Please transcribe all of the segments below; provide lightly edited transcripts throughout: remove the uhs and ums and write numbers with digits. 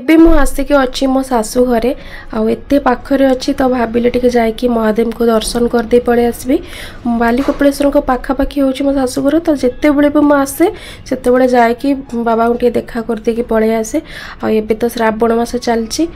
एबे मु आसिक अच्छी मो शाशु घरे आते पाखरे अच्छी तो भाविले टिके जाइए महादेव को दर्शन करदे पड़े आसबि। बालिकपिलेश्वर पाखापाखि हूँ मो शाशुघर तो जिते बड़े भी मुझे आसे से जाकि बाबा को देखा करदे पड़े आसे। आबे तो श्रावण मास चलती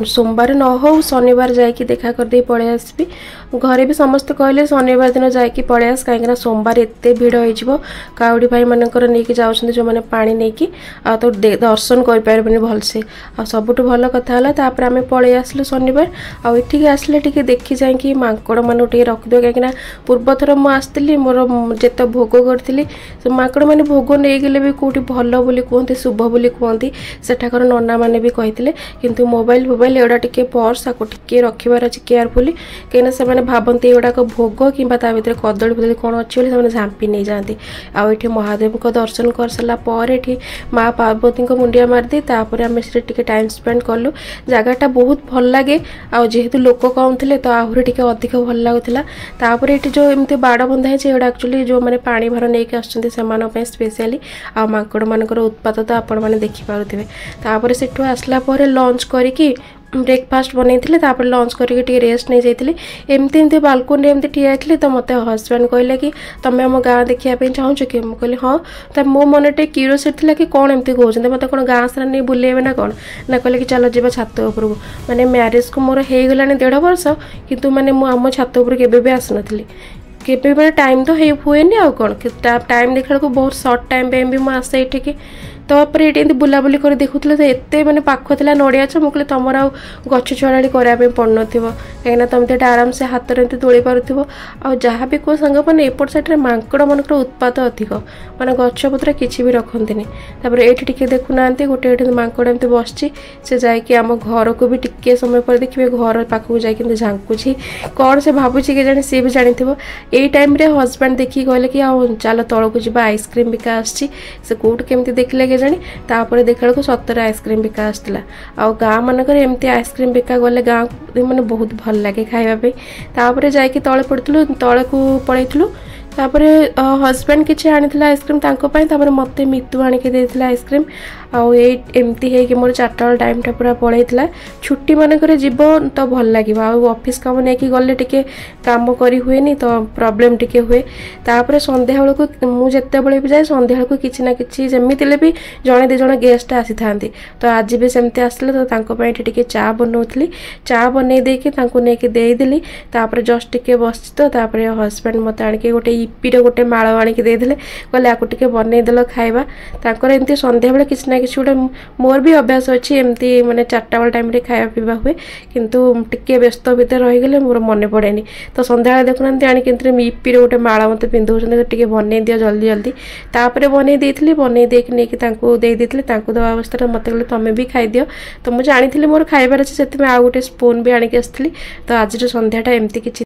सोमवार न हो शनिवार जाकि देखा करदे पड़े आसबि। घरे भी समस्त कहले शनिवार दिन जाकि पड़े आस कहीं सोमवार एत भिड़ हो काउडी भाई मानकर नहीं जाऊँ जो मैंने पानी नहीं कि तो दर्शन कर भलसे आ सबुठ भल कथा है। आम पलि आसलु शनिवार आठिक आसले टी देखी जाकि माकड़ मान रखिद कहीं पूर्व थर मुझे मोर जिते भोग करी माकड़ मैंने भोग नहीं गले भी कौटी भल बोली कहते शुभ बोली कहती सेठाकर नना मैंने भी कहते किंतु मोबाइल फोबाइल एगुड़ा टी पर्स आपको टी रखार अच्छे केयरफुली कहीं से भावती एगुड़ाक भोग कि भर कदली फदली कौन अच्छी से झांपी नहीं जाती। आठ महादेव को दर्शन कर सारापर ये माँ पार्वती को मुंडिया मारदी आम से टाइम स्पेंड कलु। जगटा बहुत भल लगे जेहेतु लोक कम थे तो आहरी टी अधिक भल लगुला। ये जो एमती बाड़ बंधा है एक्चुअली जो मैंने पानी भार नहीं आसपाई स्पेशली आकड़ मानकर उत्पात तो आपण मैंने देखिपे। से आसला लंच करके ब्रेकफास्ट बनई लंच करके रेस्ट नहीं जाइए एमती बालकोनी एमती ठिया तो मत हजबैंड कहले कि तुम्हें आम गाँ देखापी चाहूँ कि मुझे कहली हाँ तो मो मन टे क्यूरियोसिटी था कि कौन एमती कहते मत कौन गाँ सारा नहीं बुलेबे ना कौन ना कहले कि चलो जी छात उपरको माने मैरिज को मोर हो गला 1.5 वर्ष किंतु माने आम छात उपर के आसनी केबे मैंने टाइम तो हुए आउ कौन टाइम देखा बहुत सर्ट टाइम पे भी मुझे आसे ये तो ये बुलाबुली कर देखुले तो एत मैंने पाख था नड़िया च मुझे तुम आ गच चढ़ाड़ी कराया पड़ न कहीं तुम तो आराम से हाथ में तोड़ी पार्थ जहाँ भी कौ सांग मैंने एपट साइड माकड़ मानक उत्पात अधिक माने गछपत्र किसी भी रखती ये टी देखुना गोटे माकड़ एमती बस जाकि आम घर को भी टिके समय पर देखिए घर पाखक जाकि झांकुची कौन से भावुची के जाने सी भी जानी यही टाइम रे हजबैंड देखिए कहले कि चल तौक जी आइसक्रीम बिका आसी कौट केमती देखले के जानी तापर देखा को सतरे आइसक्रीम बिका आसला गाँ मानक एमती आइसक्रीम बिका गले गाँ मैंने बहुत भल लगे खावाई। तापर जाकि तले पड़ू तले को पलैलु तापर हजबैंड किसी आनी आइसक्रीम मत मितु आणिक आइसक्रीम एमती है मोर 4टा बेल टाइम टा पूरा पलैला छुट्टी मानक जीव तो भल लगे ऑफिस काम नहीं गले टिके काम करी हुए नहीं तो प्रॉब्लम टिके हुए। तापर संध्या बेल को मुझे भी जाए संध्या बेल को किसी ना कि जमी भी जड़े 2 जण गेस्ट आसी था तो आज भी सेमती आसले तो टे चा बनाऊली चा बनई देकी देदेली जस्ट टिके बस तो हजबैंड मत आणिक गोटे इपीर गोटे माल आणिक देदेले कहले आपको टिके बनईदेल खाଇବା तांकर एमती संध्या बेले किसी ना कि गोटे मोर भी अभ्यास अच्छी एमती माने 4टा बेल टाइम खाया पीवा हुए किंतु टिके व्यस्त भितर रहीगले मोर मन पड़ेनी तो संध्या देखुना आनी इपीर गोटे माला मत पिंधे टे बनई दियो जल्दी जल्दी तापर बनई बनई देकी नहीं दवा अवस्था मत कहले तुम भी खाईदियो तो मुझे जानी मोर खाइबार अच्छे से आउ गोटे स्पून भी आणिक आसती तो आज संध्याटा एमती किसी